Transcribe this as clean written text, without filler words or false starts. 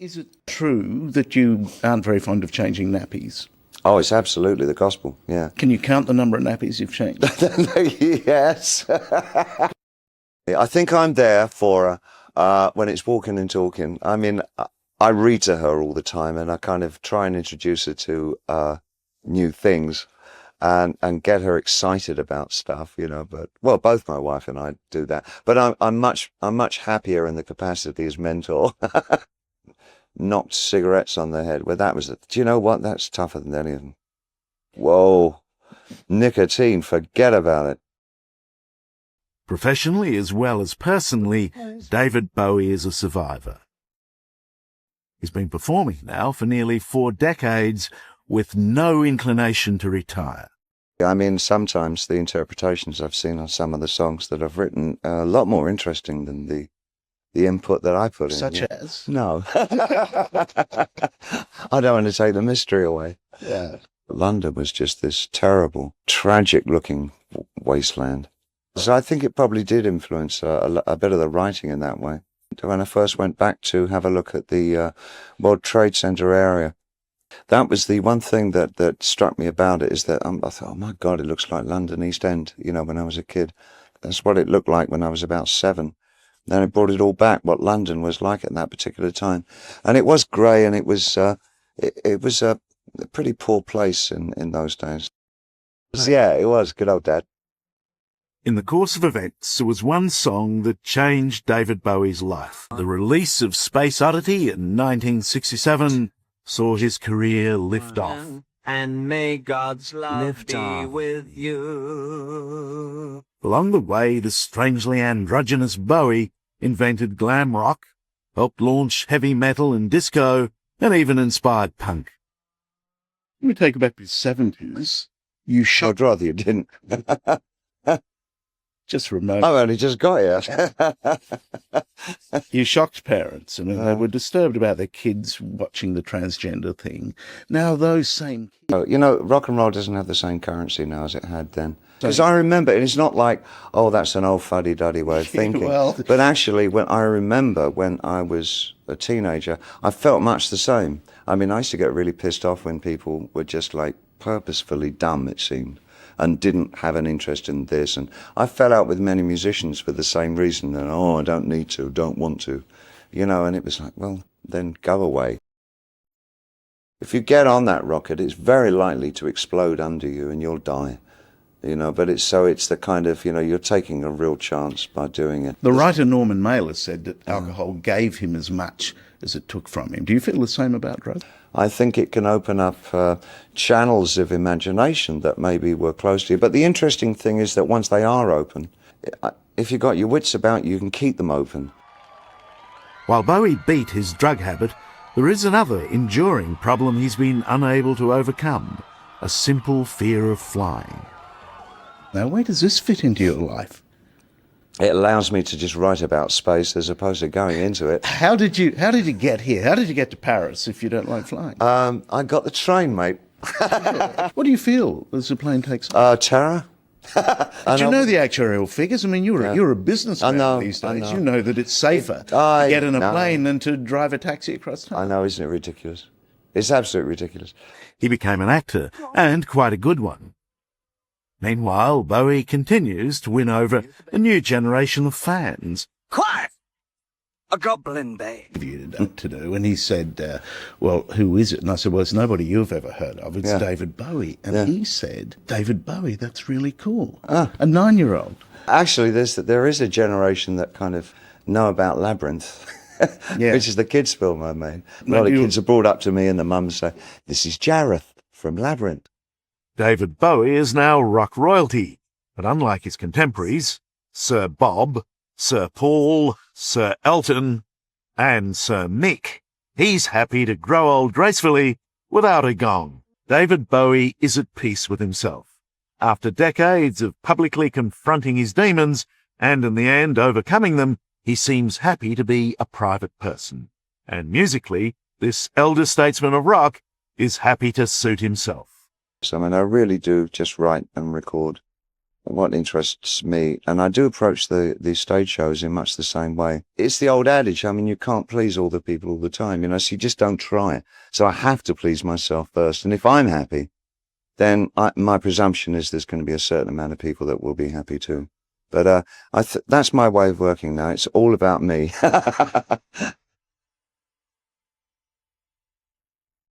Is it true that you aren't very fond of changing nappies? Oh, it's absolutely the gospel, yeah. Can you count the number of nappies you've changed? Yes. I think I'm there for her when it's walking and talking. I mean, I read to her all the time, and I kind of try and introduce her to new things and get her excited about stuff, you know. But, well, both my wife and I do that. But I'm much happier in the capacity as mentor. Knocked cigarettes on the head. Well, that was do you know what? That's tougher than anything. Whoa. Nicotine, forget about it. Professionally as well as personally, David Bowie is a survivor. He's been performing now for nearly 4 decades with no inclination to retire. I mean, sometimes the interpretations I've seen on some of the songs that I've written are a lot more interesting than the input that I put in. Such as? No. I don't want to take the mystery away. Yeah. London was just this terrible, tragic-looking wasteland. So I think it probably did influence a bit of the writing in that way. When I first went back to have a look at the World Trade Center area, that was the one thing that struck me about it, is that I thought, oh my God, it looks like London East End, you know, when I was a kid. That's what it looked like when I was about 7. Then it brought it all back, what London was like at that particular time. And it was grey, and it was a pretty poor place in those days. Yeah, it was. Good old Dad. In the course of events, there was one song that changed David Bowie's life. The release of Space Oddity in 1967 saw his career lift off. And may God's love be with you. Along the way, the strangely androgynous Bowie invented glam rock, helped launch heavy metal and disco, and even inspired punk. Let me take you back to the 70s. You I'd rather you didn't. just for a moment. I've only just got here. You shocked parents, and they were disturbed about their kids watching the transgender thing. Now those same kids... You know, rock and roll doesn't have the same currency now as it had then. Because I remember, and it's not like, oh, that's an old fuddy-duddy way of thinking. Well... But actually, when I was a teenager, I felt much the same. I mean, I used to get really pissed off when people were just like purposefully dumb, it seemed, and didn't have an interest in this. And I fell out with many musicians for the same reason. And, oh, I don't need to, don't want to. You know, and it was like, well, then go away. If you get on that rocket, it's very likely to explode under you and you'll die. You know, but it's the kind of, you know, you're taking a real chance by doing it. The writer Norman Mailer said that alcohol gave him as much as it took from him. Do you feel the same about drugs? I think it can open up channels of imagination that maybe were close to you. But the interesting thing is that once they are open, if you've got your wits about you, you can keep them open. While Bowie beat his drug habit, there is another enduring problem he's been unable to overcome: a simple fear of flying. Now, where does this fit into your life? It allows me to just write about space as opposed to going into it. How did you get here? How did you get to Paris if you don't like flying? I got the train, mate. What do you feel as the plane takes off? Terror. Do you know the actuarial figures? I mean, you're a businessman these days. You know that it's safer to get in a plane than to drive a taxi across town. I know, isn't it ridiculous? It's absolutely ridiculous. He became an actor, and quite a good one. Meanwhile, Bowie continues to win over a new generation of fans. Quiet! A goblin babe. To do, and he said, well, who is it? And I said, well, it's nobody you've ever heard of. It's David Bowie. And he said, David Bowie, that's really cool. A 9-year-old. Actually, there is a generation that kind of know about Labyrinth, which is the kids' film I made. A lot of kids are brought up to me and the mums say, this is Jareth from Labyrinth. David Bowie is now rock royalty, but unlike his contemporaries, Sir Bob, Sir Paul, Sir Elton, and Sir Mick, he's happy to grow old gracefully without a gong. David Bowie is at peace with himself. After decades of publicly confronting his demons, and in the end overcoming them, he seems happy to be a private person. And musically, this elder statesman of rock is happy to suit himself. So, I mean, I really do just write and record what interests me. And I do approach the stage shows in much the same way. It's the old adage. I mean, you can't please all the people all the time, you know, so you just don't try. So I have to please myself first. And if I'm happy, then my presumption is there's going to be a certain amount of people that will be happy too. But that's my way of working now. It's all about me.